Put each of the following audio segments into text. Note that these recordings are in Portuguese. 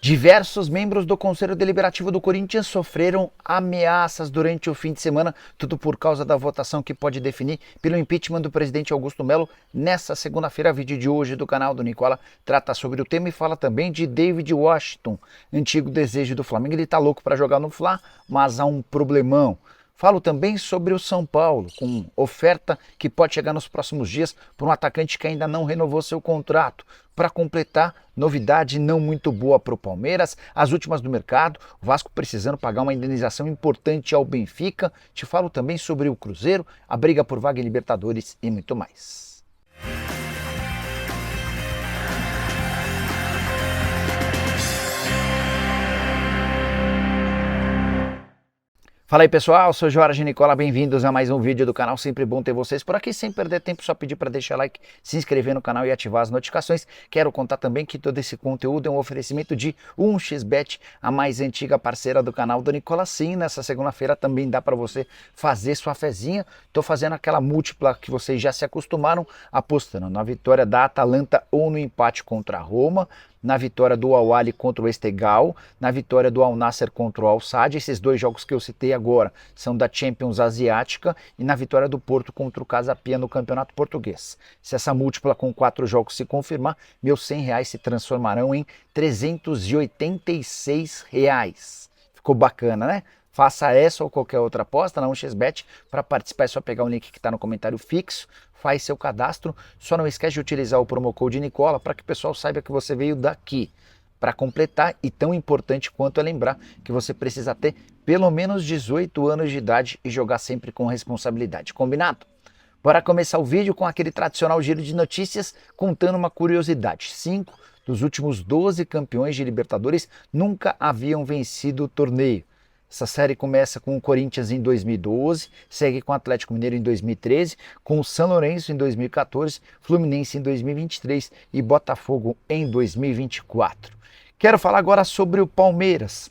Diversos membros do Conselho Deliberativo do Corinthians sofreram ameaças durante o fim de semana, tudo por causa da votação que pode definir pelo impeachment do presidente Augusto Melo. Nessa segunda-feira, vídeo de hoje do canal do Nicola trata sobre o tema e fala também de David Washington, antigo desejo do Flamengo. Ele tá louco para jogar no Fla, mas há um problemão. Falo também sobre o São Paulo, com oferta que pode chegar nos próximos dias por um atacante que ainda não renovou seu contrato. Para completar, novidade não muito boa para o Palmeiras, as últimas do mercado, o Vasco precisando pagar uma indenização importante ao Benfica. Te falo também sobre o Cruzeiro, a briga por vaga em Libertadores e muito mais. Fala aí pessoal, sou Jorge Nicola, bem-vindos a mais um vídeo do canal, sempre bom ter vocês por aqui, sem perder tempo, só pedir para deixar like, se inscrever no canal e ativar as notificações. Quero contar também que todo esse conteúdo é um oferecimento de 1xBet, a mais antiga parceira do canal do Nicola. Sim, nessa segunda-feira também dá para você fazer sua fezinha, tô fazendo aquela múltipla que vocês já se acostumaram, apostando na vitória da Atalanta ou no empate contra a Roma, na vitória do Al-Ahly contra o Esteghlal, na vitória do Al-Nassr contra o Al-Sadd. Esses dois jogos que eu citei agora são da Champions Asiática, e na vitória do Porto contra o Casa Pia no Campeonato Português. Se essa múltipla com 4 jogos se confirmar, meus R$100 se transformarão em R$386. Ficou bacana, né? Faça essa ou qualquer outra aposta na 1xBet. Para participar é só pegar o link que está no comentário fixo, faz seu cadastro, só não esquece de utilizar o promo code Nicola para que o pessoal saiba que você veio daqui. Para completar, e tão importante quanto é lembrar que você precisa ter pelo menos 18 anos de idade e jogar sempre com responsabilidade, combinado? Bora começar o vídeo com aquele tradicional giro de notícias, contando uma curiosidade. 5 dos últimos 12 campeões de Libertadores nunca haviam vencido o torneio. Essa série começa com o Corinthians em 2012, segue com o Atlético Mineiro em 2013, com o São Lourenço em 2014, Fluminense em 2023 e Botafogo em 2024. Quero falar agora sobre o Palmeiras,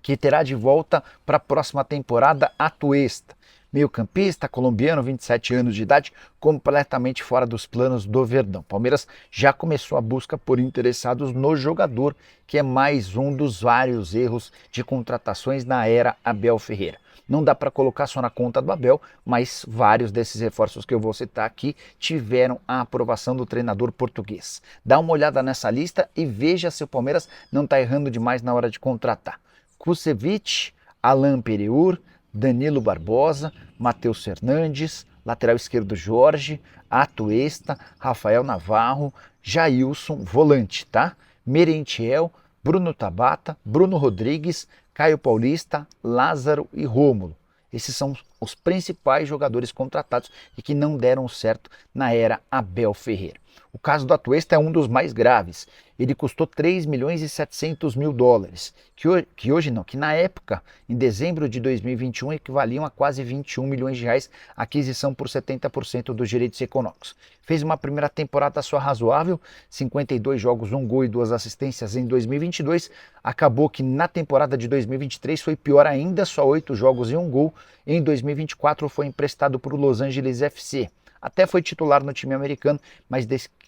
que terá de volta para a próxima temporada Atuesta. Meio-campista colombiano, 27 anos de idade, completamente fora dos planos do Verdão. Palmeiras já começou a busca por interessados no jogador, que é mais um dos vários erros de contratações na era Abel Ferreira. Não dá para colocar só na conta do Abel, mas vários desses reforços que eu vou citar aqui tiveram a aprovação do treinador português. Dá uma olhada nessa lista e veja se o Palmeiras não está errando demais na hora de contratar. Kusevich, Alain Pereur, Danilo Barbosa, Matheus Fernandes, lateral esquerdo Jorge, Atuesta, Rafael Navarro, Jailson, volante, tá? Merentiel, Bruno Tabata, Bruno Rodrigues, Caio Paulista, Lázaro e Rômulo. Esses são os principais jogadores contratados e que não deram certo na era Abel Ferreira. O caso do Atuesta é um dos mais graves. Ele custou 3 milhões e 700 mil dólares, que na época, em dezembro de 2021, equivaliam a quase 21 milhões de reais, aquisição por 70% dos direitos econômicos. Fez uma primeira temporada só razoável, 52 jogos, 1 gol e 2 assistências em 2022. Acabou que na temporada de 2023 foi pior ainda, só 8 jogos e 1 gol. Em 2024 foi emprestado para o Los Angeles FC. Até foi titular no time americano,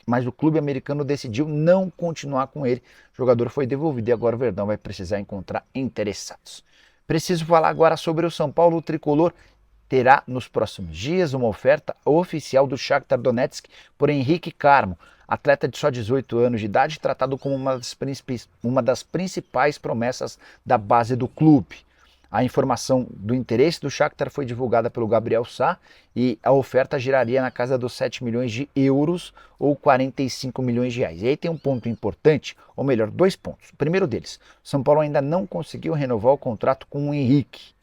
mas o clube americano decidiu não continuar com ele. O jogador foi devolvido e agora o Verdão vai precisar encontrar interessados. Preciso falar agora sobre o São Paulo. O tricolor terá nos próximos dias uma oferta oficial do Shakhtar Donetsk por Henrique Carmo, atleta de só 18 anos de idade, tratado como uma das principais promessas da base do clube. A informação do interesse do Shakhtar foi divulgada pelo Gabriel Sá e a oferta giraria na casa dos 7 milhões de euros ou 45 milhões de reais. E aí tem um ponto importante, ou melhor, 2 pontos. O primeiro deles, São Paulo ainda não conseguiu renovar o contrato com o Henrique.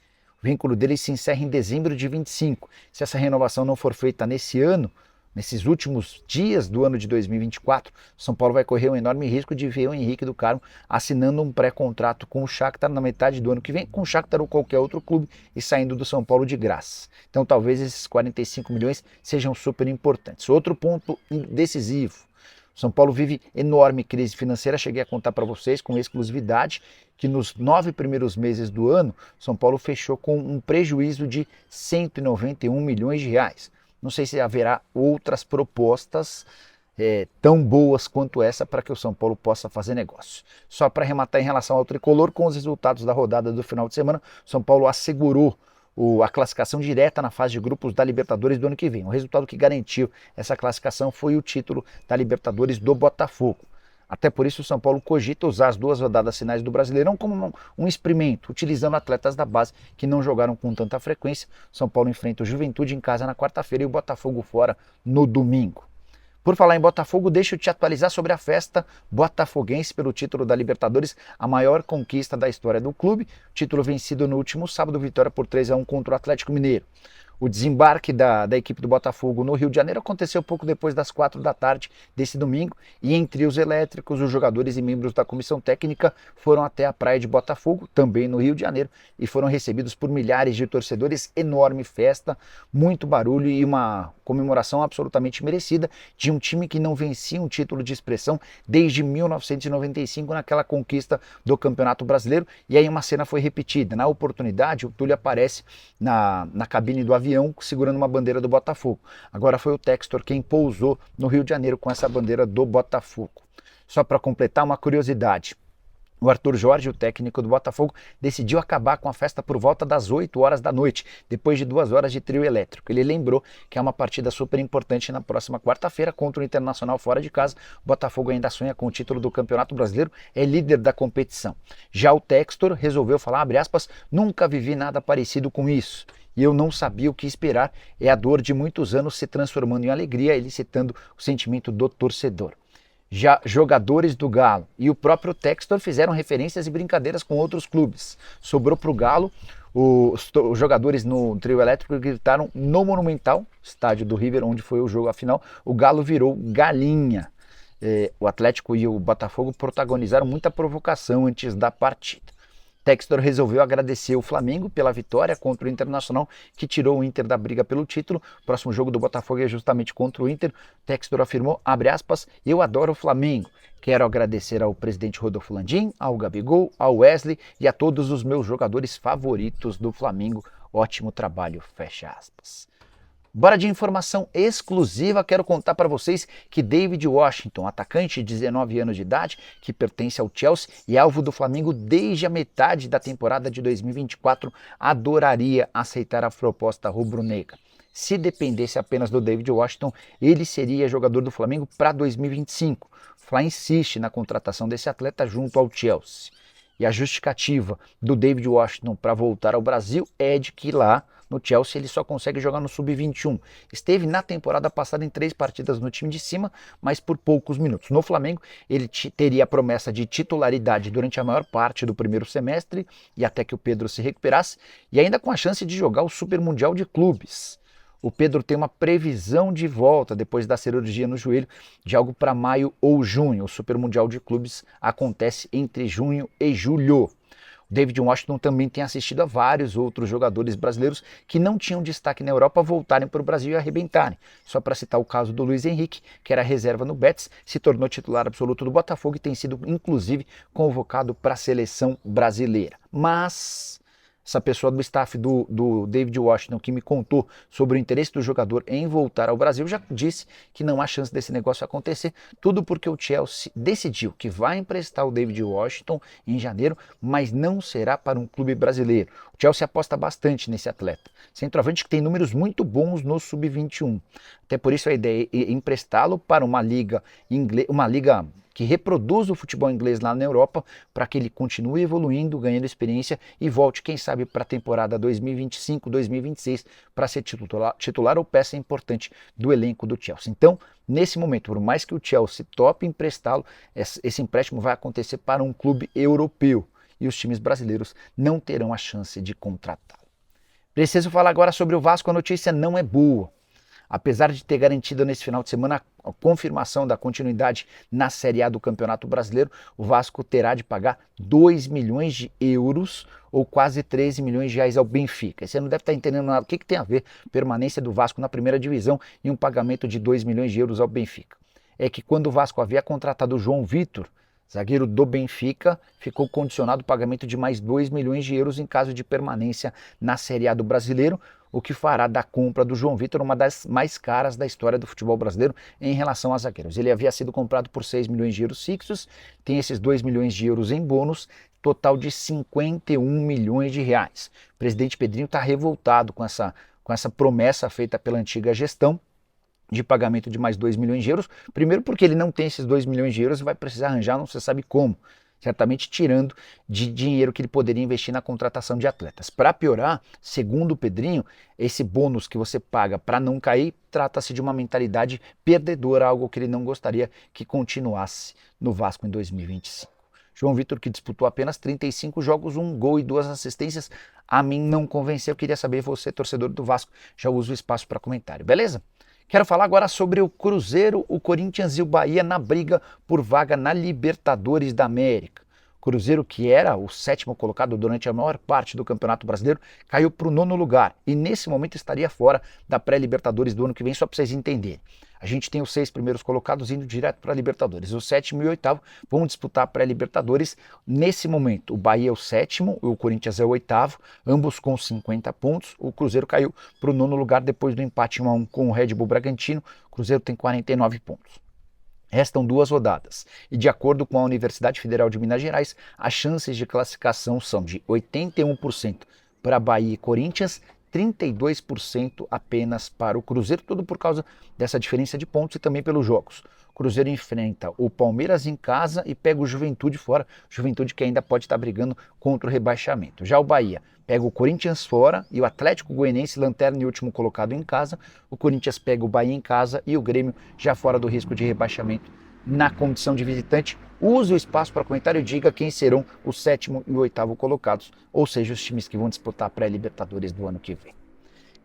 O vínculo dele se encerra em dezembro de 25. Se essa renovação não for feita nesse ano, nesses últimos dias do ano de 2024, São Paulo vai correr um enorme risco de ver o Henrique do Carmo assinando um pré-contrato com o Shakhtar na metade do ano que vem, com o Shakhtar ou qualquer outro clube, e saindo do São Paulo de graça. Então talvez esses 45 milhões sejam super importantes. Outro ponto decisivo, São Paulo vive enorme crise financeira. Cheguei a contar para vocês com exclusividade que nos 9 primeiros meses do ano, São Paulo fechou com um prejuízo de 191 milhões de reais. Não sei se haverá outras propostas tão boas quanto essa para que o São Paulo possa fazer negócio. Só para arrematar em relação ao tricolor, com os resultados da rodada do final de semana, o São Paulo assegurou a classificação direta na fase de grupos da Libertadores do ano que vem. O resultado que garantiu essa classificação foi o título da Libertadores do Botafogo. Até por isso o São Paulo cogita usar as 2 rodadas finais do Brasileirão como um experimento, utilizando atletas da base que não jogaram com tanta frequência. O São Paulo enfrenta o Juventude em casa na quarta-feira e o Botafogo fora no domingo. Por falar em Botafogo, deixa eu te atualizar sobre a festa botafoguense pelo título da Libertadores, a maior conquista da história do clube. Título vencido no último sábado, vitória por 3-1 contra o Atlético Mineiro. O desembarque da equipe do Botafogo no Rio de Janeiro aconteceu pouco depois das 4 da tarde desse domingo e entre os elétricos, os jogadores e membros da comissão técnica foram até a praia de Botafogo, também no Rio de Janeiro, e foram recebidos por milhares de torcedores, enorme festa, muito barulho e uma comemoração absolutamente merecida de um time que não vencia um título de expressão desde 1995 naquela conquista do Campeonato Brasileiro. E aí uma cena foi repetida. Na oportunidade, o Túlio aparece na cabine do avião segurando uma bandeira do Botafogo. Agora foi o Textor quem pousou no Rio de Janeiro com essa bandeira do Botafogo. Só para completar uma curiosidade, o Arthur Jorge, o técnico do Botafogo, decidiu acabar com a festa por volta das 8 horas da noite, depois de 2 horas de trio elétrico. Ele lembrou que é uma partida super importante na próxima quarta-feira contra o Internacional fora de casa. O Botafogo ainda sonha com o título do Campeonato Brasileiro, é líder da competição. Já o Textor resolveu falar, abre aspas, nunca vivi nada parecido com isso. E eu não sabia o que esperar, é a dor de muitos anos se transformando em alegria, ele citando o sentimento do torcedor. Já jogadores do Galo e o próprio Textor fizeram referências e brincadeiras com outros clubes. Sobrou para o Galo, os jogadores no trio elétrico gritaram no Monumental, estádio do River, onde foi o jogo afinal, o Galo virou galinha. O Atlético e o Botafogo protagonizaram muita provocação antes da partida. Textor resolveu agradecer o Flamengo pela vitória contra o Internacional, que tirou o Inter da briga pelo título. O próximo jogo do Botafogo é justamente contra o Inter. Textor afirmou, abre aspas, eu adoro o Flamengo. Quero agradecer ao presidente Rodolfo Landim, ao Gabigol, ao Wesley e a todos os meus jogadores favoritos do Flamengo. Ótimo trabalho, fecha aspas. Bora de informação exclusiva, quero contar para vocês que David Washington, atacante de 19 anos de idade, que pertence ao Chelsea e é alvo do Flamengo desde a metade da temporada de 2024, adoraria aceitar a proposta rubro-negra. Se dependesse apenas do David Washington, ele seria jogador do Flamengo para 2025. O Fla insiste na contratação desse atleta junto ao Chelsea. E a justificativa do David Washington para voltar ao Brasil é de que lá no Chelsea ele só consegue jogar no Sub-21. Esteve na temporada passada em 3 partidas no time de cima, mas por poucos minutos. No Flamengo ele teria a promessa de titularidade durante a maior parte do primeiro semestre e até que o Pedro se recuperasse, e ainda com a chance de jogar o Super Mundial de Clubes. O Pedro tem uma previsão de volta depois da cirurgia no joelho de algo para maio ou junho. O Super Mundial de Clubes acontece entre junho e julho. O David Washington também tem assistido a vários outros jogadores brasileiros que não tinham destaque na Europa voltarem para o Brasil e arrebentarem. Só para citar o caso do Luiz Henrique, que era reserva no Betis, se tornou titular absoluto do Botafogo e tem sido inclusive convocado para a seleção brasileira. Mas essa pessoa do staff do David Washington que me contou sobre o interesse do jogador em voltar ao Brasil já disse que não há chance desse negócio acontecer, tudo porque o Chelsea decidiu que vai emprestar o David Washington em janeiro, mas não será para um clube brasileiro. O Chelsea aposta bastante nesse atleta, centroavante que tem números muito bons no Sub-21. Até por isso a ideia é emprestá-lo para uma liga que reproduz o futebol inglês lá na Europa, para que ele continue evoluindo, ganhando experiência e volte, quem sabe, para a temporada 2025-2026 para ser titular ou peça importante do elenco do Chelsea. Então, nesse momento, por mais que o Chelsea tope emprestá-lo, esse empréstimo vai acontecer para um clube europeu e os times brasileiros não terão a chance de contratá-lo. Preciso falar agora sobre o Vasco, a notícia não é boa. Apesar de ter garantido nesse final de semana a confirmação da continuidade na Série A do Campeonato Brasileiro, o Vasco terá de pagar 2 milhões de euros ou quase 13 milhões de reais ao Benfica. Você não deve estar entendendo nada. O que tem a ver permanência do Vasco na primeira divisão e um pagamento de 2 milhões de euros ao Benfica? É que quando o Vasco havia contratado o João Vitor, zagueiro do Benfica, ficou condicionado ao pagamento de mais 2 milhões de euros em caso de permanência na Série A do Brasileiro, o que fará da compra do João Vitor uma das mais caras da história do futebol brasileiro em relação a zagueiros. Ele havia sido comprado por 6 milhões de euros fixos, tem esses 2 milhões de euros em bônus, total de 51 milhões de reais. O presidente Pedrinho está revoltado com essa promessa feita pela antiga gestão de pagamento de mais 2 milhões de euros, primeiro porque ele não tem esses 2 milhões de euros e vai precisar arranjar, não se sabe como, certamente tirando de dinheiro que ele poderia investir na contratação de atletas. Para piorar, segundo o Pedrinho, esse bônus que você paga para não cair, trata-se de uma mentalidade perdedora, algo que ele não gostaria que continuasse no Vasco em 2025. João Vitor, que disputou apenas 35 jogos, 1 gol e 2 assistências, a mim não convenceu. Eu queria saber, você, torcedor do Vasco, já usa o espaço para comentário, beleza? Quero falar agora sobre o Cruzeiro, o Corinthians e o Bahia na briga por vaga na Libertadores da América. O Cruzeiro, que era o 7º colocado durante a maior parte do Campeonato Brasileiro, caiu para o 9º lugar e nesse momento estaria fora da pré-Libertadores do ano que vem, só para vocês entenderem. A gente tem os 6 primeiros colocados indo direto para a Libertadores. O 7º e o 8º vão disputar a pré-Libertadores. Nesse momento, o Bahia é o 7º, o Corinthians é o 8º, ambos com 50 pontos. O Cruzeiro caiu para o 9º lugar depois do empate 1-1 com o Red Bull Bragantino. O Cruzeiro tem 49 pontos. Restam 2 rodadas e, de acordo com a Universidade Federal de Minas Gerais, as chances de classificação são de 81% para Bahia e Corinthians, 32% apenas para o Cruzeiro, tudo por causa dessa diferença de pontos e também pelos jogos. O Cruzeiro enfrenta o Palmeiras em casa e pega o Juventude fora, Juventude que ainda pode estar brigando contra o rebaixamento. Já o Bahia pega o Corinthians fora e o Atlético Goianiense, lanterna e último colocado, em casa. O Corinthians pega o Bahia em casa e o Grêmio já fora do risco de rebaixamento na condição de visitante. Use o espaço para comentário e diga quem serão os 7º e o 8º colocados, ou seja, os times que vão disputar a pré-Libertadores do ano que vem.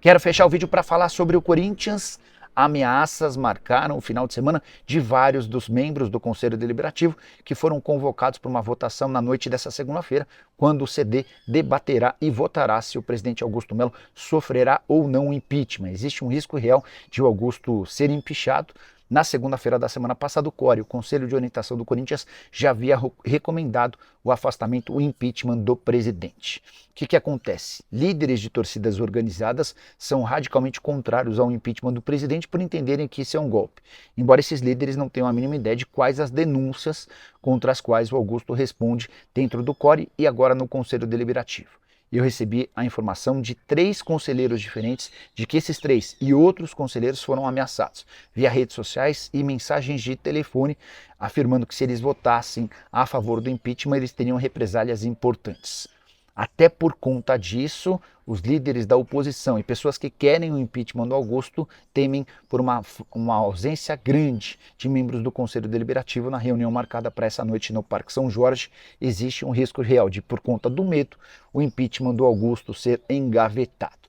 Quero fechar o vídeo para falar sobre o Corinthians. Ameaças marcaram o final de semana de vários dos membros do Conselho Deliberativo que foram convocados para uma votação na noite dessa segunda-feira, quando o CD debaterá e votará se o presidente Augusto Melo sofrerá ou não impeachment. Existe um risco real de o Augusto ser empichado. Na segunda-feira da semana passada, o CORE, o Conselho de Orientação do Corinthians, já havia recomendado o afastamento, o impeachment do presidente. O que acontece? Líderes de torcidas organizadas são radicalmente contrários ao impeachment do presidente por entenderem que isso é um golpe. Embora esses líderes não tenham a mínima ideia de quais as denúncias contra as quais o Augusto responde dentro do CORE e agora no Conselho Deliberativo. Eu recebi a informação de 3 conselheiros diferentes de que esses 3 e outros conselheiros foram ameaçados via redes sociais e mensagens de telefone, afirmando que se eles votassem a favor do impeachment, eles teriam represálias importantes. Até por conta disso, os líderes da oposição e pessoas que querem o impeachment do Augusto temem por uma ausência grande de membros do Conselho Deliberativo na reunião marcada para essa noite no Parque São Jorge. Existe um risco real de, por conta do medo, o impeachment do Augusto ser engavetado.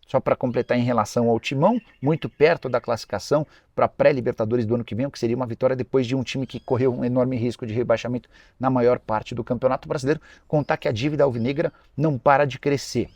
Só para completar em relação ao Timão, muito perto da classificação para a pré-Libertadores do ano que vem, o que seria uma vitória depois de um time que correu um enorme risco de rebaixamento na maior parte do Campeonato Brasileiro, contar que a dívida alvinegra não para de crescer.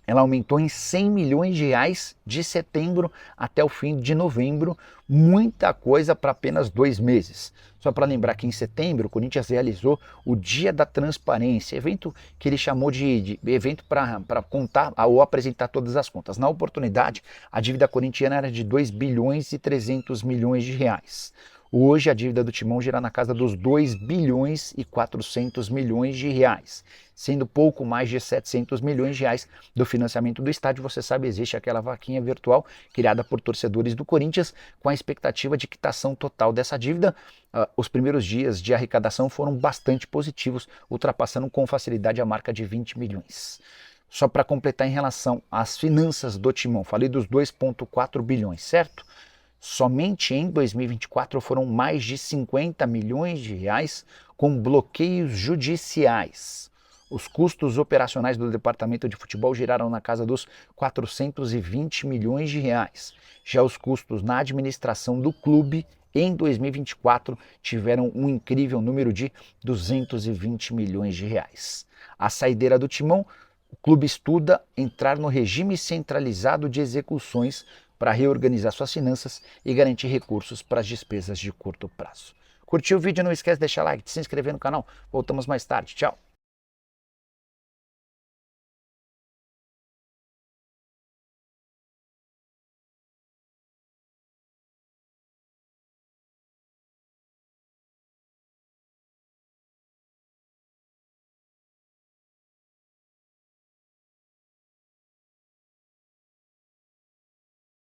Ela aumentou em 100 milhões de reais de setembro até o fim de novembro, muita coisa para apenas 2 meses. Só para lembrar que em setembro o Corinthians realizou o Dia da Transparência, evento que ele chamou de evento para contar ou apresentar todas as contas. Na oportunidade, a dívida corintiana era de 2 bilhões e 300 milhões de reais. Hoje a dívida do Timão gira na casa dos 2 bilhões e 400 milhões de reais, sendo pouco mais de 700 milhões de reais do financiamento do estádio. Você sabe, existe aquela vaquinha virtual criada por torcedores do Corinthians com a expectativa de quitação total dessa dívida. Os primeiros dias de arrecadação foram bastante positivos, ultrapassando com facilidade a marca de 20 milhões. Só para completar em relação às finanças do Timão, falei dos 2,4 bilhões, certo? Somente em 2024 foram mais de 50 milhões de reais com bloqueios judiciais. Os custos operacionais do departamento de futebol giraram na casa dos 420 milhões de reais. Já os custos na administração do clube em 2024 tiveram um incrível número de 220 milhões de reais. A saideira do Timão, o clube estuda entrar no regime centralizado de execuções para reorganizar suas finanças e garantir recursos para as despesas de curto prazo. Curtiu o vídeo? Não esquece de deixar like, de se inscrever no canal. Voltamos mais tarde. Tchau.